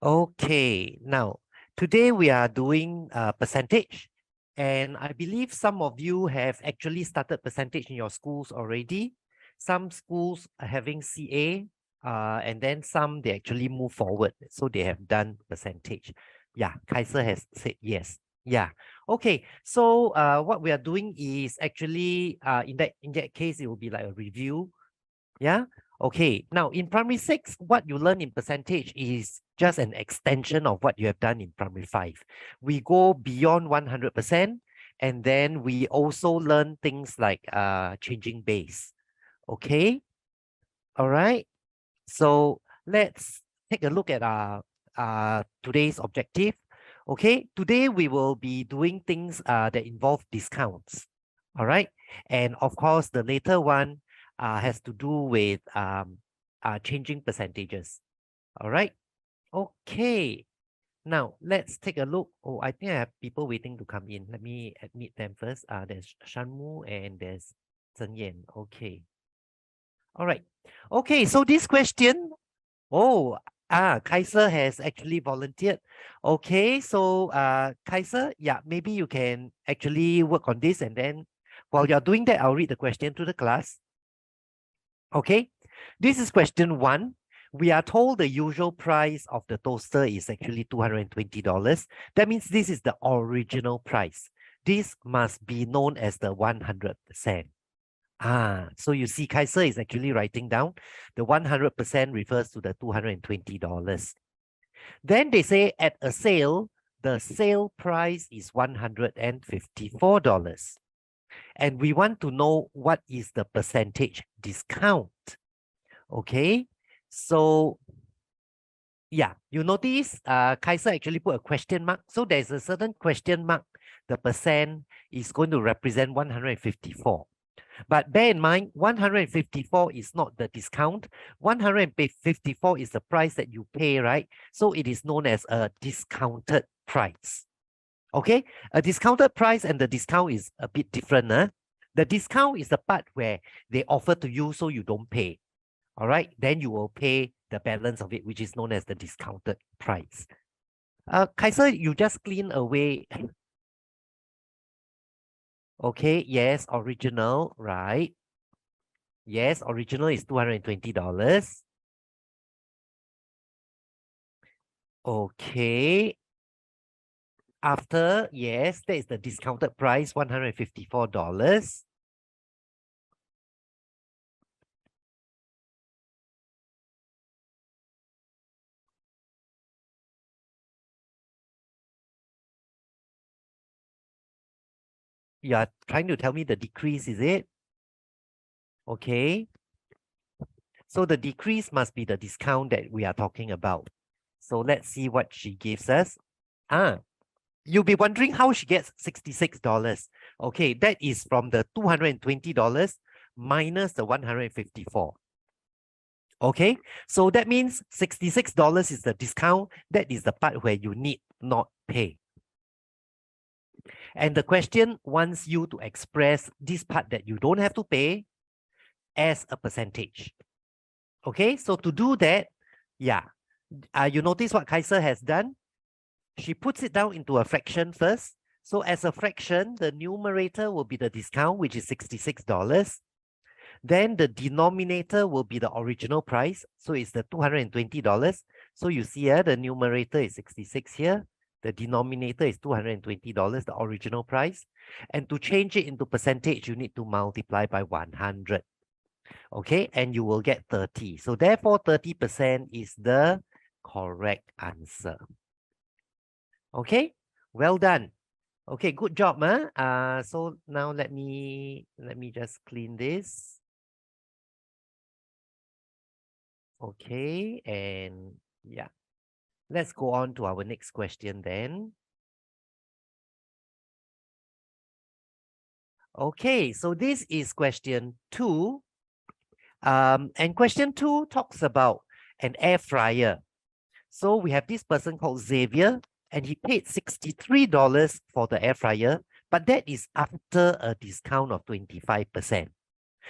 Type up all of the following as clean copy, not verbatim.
Okay, now today we are doing percentage, and I believe some of you have actually started percentage in your schools already. Some schools are having CA, and then some they actually move forward, so they have done percentage. Yeah, Kaiser has said yes. Yeah. Okay. So what we are doing is actually in that case it will be like a review. Yeah. Okay. Now in primary six, what you learn in percentage is just an extension of what you have done in primary five. We go beyond 100%, and then we also learn things like changing base. Okay. All right. So let's take a look at today's objective. Okay. Today we will be doing things that involve discounts. All right. And of course, the later one has to do with changing percentages. All right. Okay. Now let's take a look. Oh, I think I have people waiting to come in. Let me admit them first. There's Shanmu and there's Zhen Yan. Okay. All right. Okay. So this question. Oh, Kaiser has actually volunteered. Okay. So Kaiser, yeah, maybe you can actually work on this, and then while you're doing that, I'll read the question to the class. Okay, this is question 1. We are told the usual price of the toaster is actually $220. That means this is the original price. This must be known as the 100%. So you see, Kaiser is actually writing down the 100% refers to the $220. Then they say at a sale, the sale price is $154. And we want to know what is the percentage discount. Okay, so yeah, you notice Kaiser actually put a question mark. So there's a certain question mark. The percent is going to represent 154. But bear in mind, 154 is not the discount. 154 is the price that you pay, right? So it is known as a discounted price. Okay, a discounted price and the discount is a bit different. The discount is the part where they offer to you so you don't pay. All right, then you will pay the balance of it, which is known as the discounted price. Kaiser, you just clean away. Okay, yes, original, right? Yes, original is $220. Okay. After, yes, that is the discounted price, $154. You are trying to tell me the decrease, is it? Okay. So the decrease must be the discount that we are talking about. So let's see what she gives us. You'll be wondering how she gets $66. Okay, that is from the $220 minus the 154. Okay, so that means $66 is the discount. That is the part where you need not pay. And the question wants you to express this part that you don't have to pay as a percentage. Okay, so to do that, yeah, you notice what Kaiser has done? She puts it down into a fraction first. So as a fraction, the numerator will be the discount, which is $66. Then the denominator will be the original price. So it's the $220. So you see here, the numerator is 66 here. The denominator is $220, the original price. And to change it into percentage, you need to multiply by 100. Okay, and you will get 30. So therefore, 30% is the correct answer. Okay, well done. Okay, good job, so now let me just clean this. Okay, and yeah, let's go on to our next question then. Okay, so this is question 2. And question 2 talks about an air fryer. So we have this person called Xavier, and he paid $63 for the air fryer, but that is after a discount of 25%.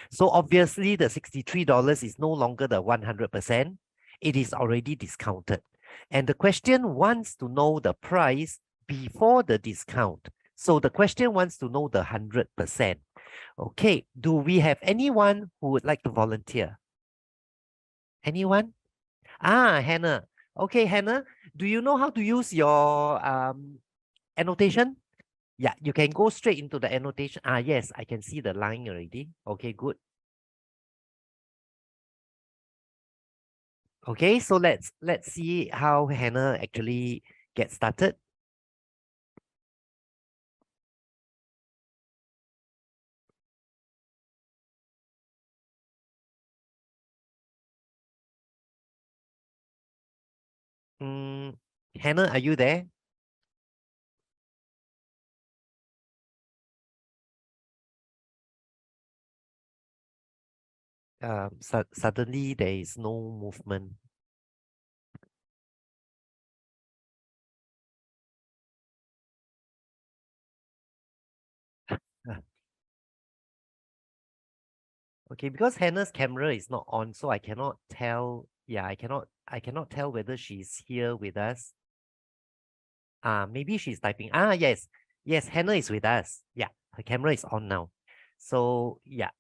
So obviously the $63 is no longer the 100%. It is already discounted. And the question wants to know the price before the discount. So the question wants to know the 100%. Okay, do we have anyone who would like to volunteer? Anyone? Ah, Hannah. Okay, Hannah, do you know how to use your annotation? Yeah, you can go straight into the annotation. Ah, yes, I can see the line already. Okay, good. Okay, so let's see how Hannah actually gets started. Hannah, are you there? Suddenly there is no movement. Okay, because Hannah's camera is not on, so I cannot tell. Yeah, I cannot tell whether she's here with us. Maybe she's typing. Ah, yes. Yes, Hannah is with us. Yeah, her camera is on now. So yeah.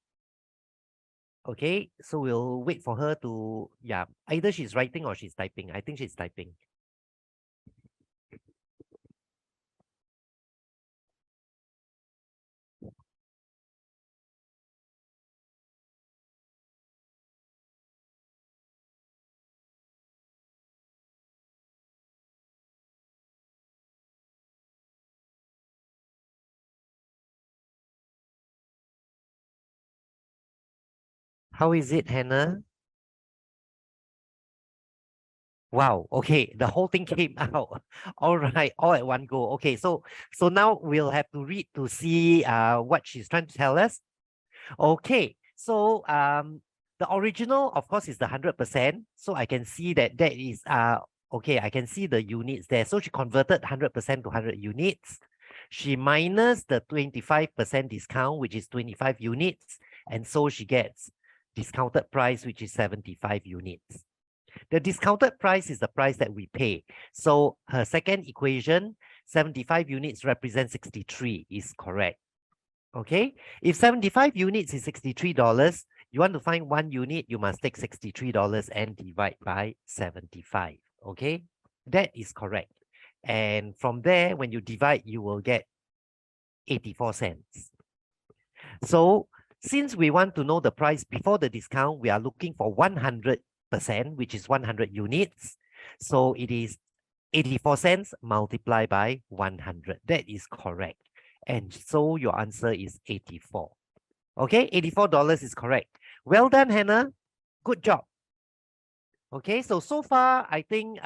Okay, so we'll wait for her to, yeah, either she's writing or she's typing. I think she's typing. How is it, Hannah? Wow. Okay. The whole thing came out. All right. All at one go. Okay. So now we'll have to read to see what she's trying to tell us. Okay. So the original, of course, is the 100%. So I can see that that is okay. I can see the units there. So she converted 100% to 100 units. She minus the 25% discount, which is 25 units, and so she gets discounted price, which is 75 units. The discounted price is the price that we pay. So her second equation, 75 units represent 63 is correct. Okay. If 75 units is $63, you want to find one unit, you must take $63 and divide by 75. Okay. That is correct. And from there, when you divide, you will get 84 cents. So since we want to know the price before the discount, we are looking for 100%, which is 100 units. So it is 84 cents multiplied by 100. That is correct. And so your answer is 84. Okay, $84 is correct. Well done, Hannah. Good job. Okay, so far, I think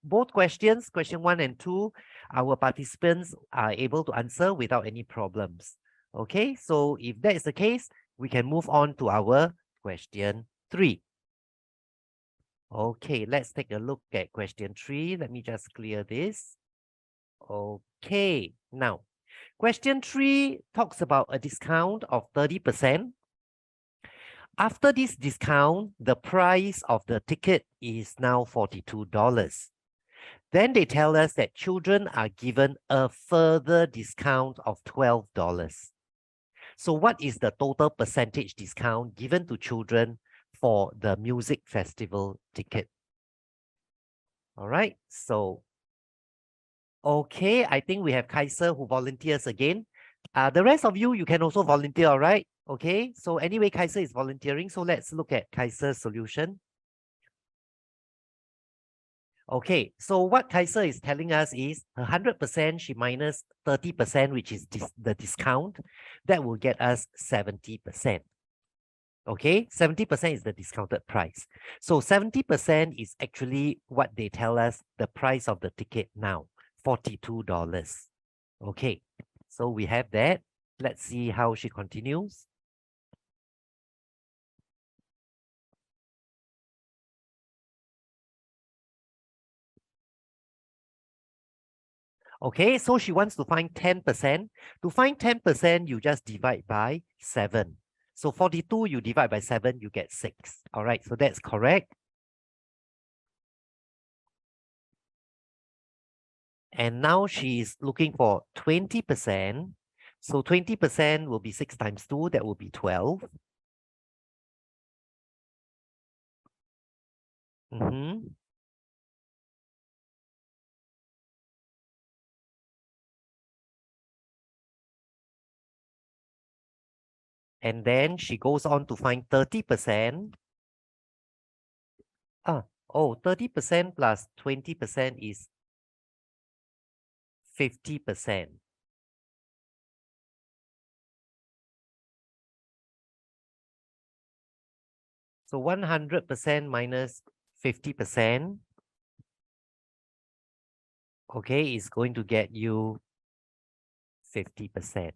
both questions, question 1 and 2, our participants are able to answer without any problems. Okay, so if that is the case, we can move on to our question 3. Okay, let's take a look at question 3. Let me just clear this. Okay, now, question 3 talks about a discount of 30%. After this discount, the price of the ticket is now $42. Then they tell us that children are given a further discount of $12. So what is the total percentage discount given to children for the music festival ticket? All right, so, okay, I think we have Kaiser who volunteers again. The rest of you, you can also volunteer, all right? Okay, so anyway, Kaiser is volunteering, so let's look at Kaiser's solution. Okay, so what Kaiser is telling us is 100% she minus 30%, which is the discount, that will get us 70%. Okay, 70% is the discounted price. So 70% is actually what they tell us the price of the ticket now, $42. Okay, so we have that. Let's see how she continues. Okay, so she wants to find 10%. To find 10%, you just divide by 7. So 42, you divide by 7, you get 6. All right, so that's correct. And now she is looking for 20%. So 20% will be 6 times 2, that will be 12. And then she goes on to find 30%. 30% plus 20% is 50%. So 100% minus 50%, okay, is going to get you 50%.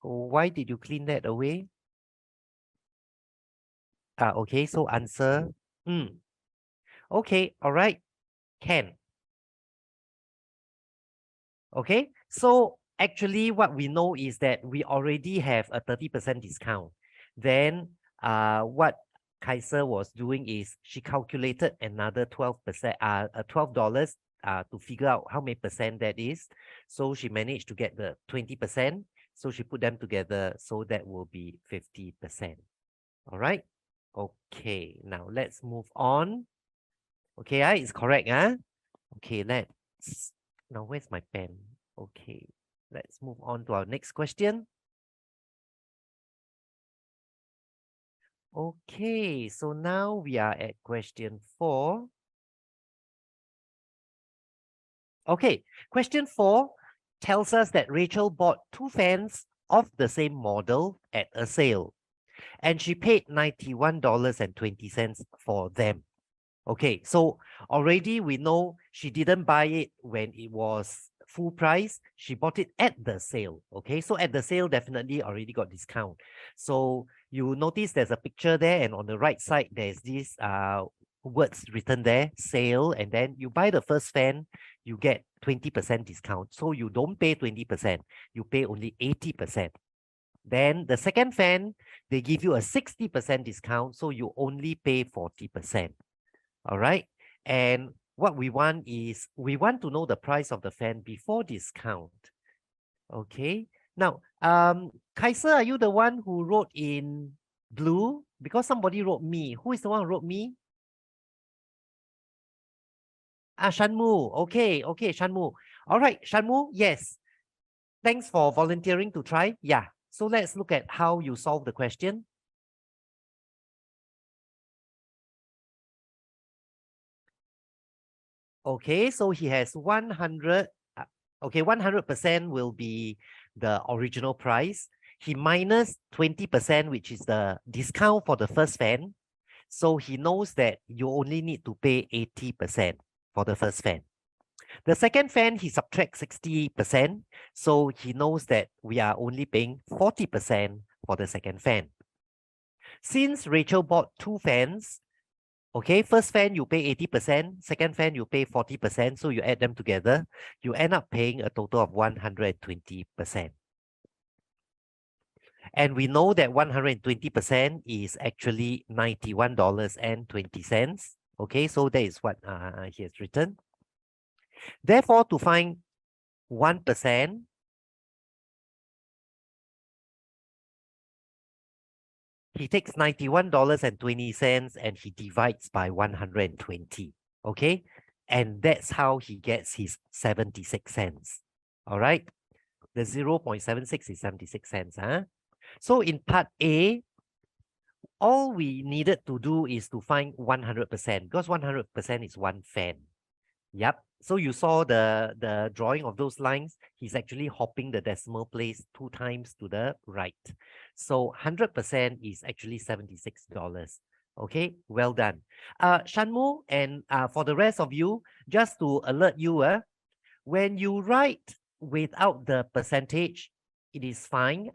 Why did you clean that away? Okay, so answer. Okay, all right, can. Okay, so actually what we know is that we already have a 30% discount. Then what Kaiser was doing is she calculated another 12%, $12 to figure out how many percent that is. So she managed to get the 20%. So she put them together. So that will be 50%. All right. Okay, now let's move on. Okay, it's correct. Okay, let's now where's my pen? Okay, let's move on to our next question. Okay, so now we are at question 4. Okay, question 4 tells us that Rachel bought 2 fans of the same model at a sale, and she paid $91.20 for them. Okay, so already we know she didn't buy it when it was full price. She bought it at the sale. Okay, so at the sale definitely already got discount. So you notice there's a picture there, and on the right side there's this words written there, sale, and then you buy the first fan, you get 20% discount. So you don't pay 20%, you pay only 80%. Then the second fan, they give you a 60% discount, so you only pay 40%. All right. And what we want is we want to know the price of the fan before discount. Okay. Now, Kaiser, are you the one who wrote in blue? Because somebody wrote me. Who is the one who wrote me? Shanmu. Okay, Shanmu. All right, Shanmu, yes. Thanks for volunteering to try. Yeah. So let's look at how you solve the question. Okay, so he has 100. Okay, 100% will be the original price. He minus 20%, which is the discount for the first fan. So he knows that you only need to pay 80% for the first fan. The second fan, he subtracts 60%. So he knows that we are only paying 40% for the second fan. Since Rachel bought 2 fans, okay, first fan you pay 80%, second fan you pay 40%, so you add them together, you end up paying a total of 120%. And we know that 120% is actually $91.20. Okay, so that is what he has written. Therefore, to find 1%, he takes $91.20 and he divides by 120. Okay, and that's how he gets his 76 cents. All right, the 0.76 is 76 cents. So in part A, all we needed to do is to find 100% because 100% is 1 fan. Yep. So you saw the drawing of those lines. He's actually hopping the decimal place 2 times to the right. So 100% is actually $76. Okay, well done. Shanmu, and for the rest of you, just to alert you, when you write without the percentage, it is fine.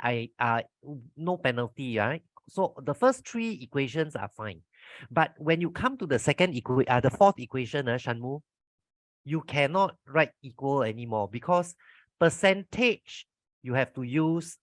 No penalty, right? So the first 3 equations are fine. But when you come to the the 4th equation, Shanmu, you cannot write equal anymore because percentage, you have to use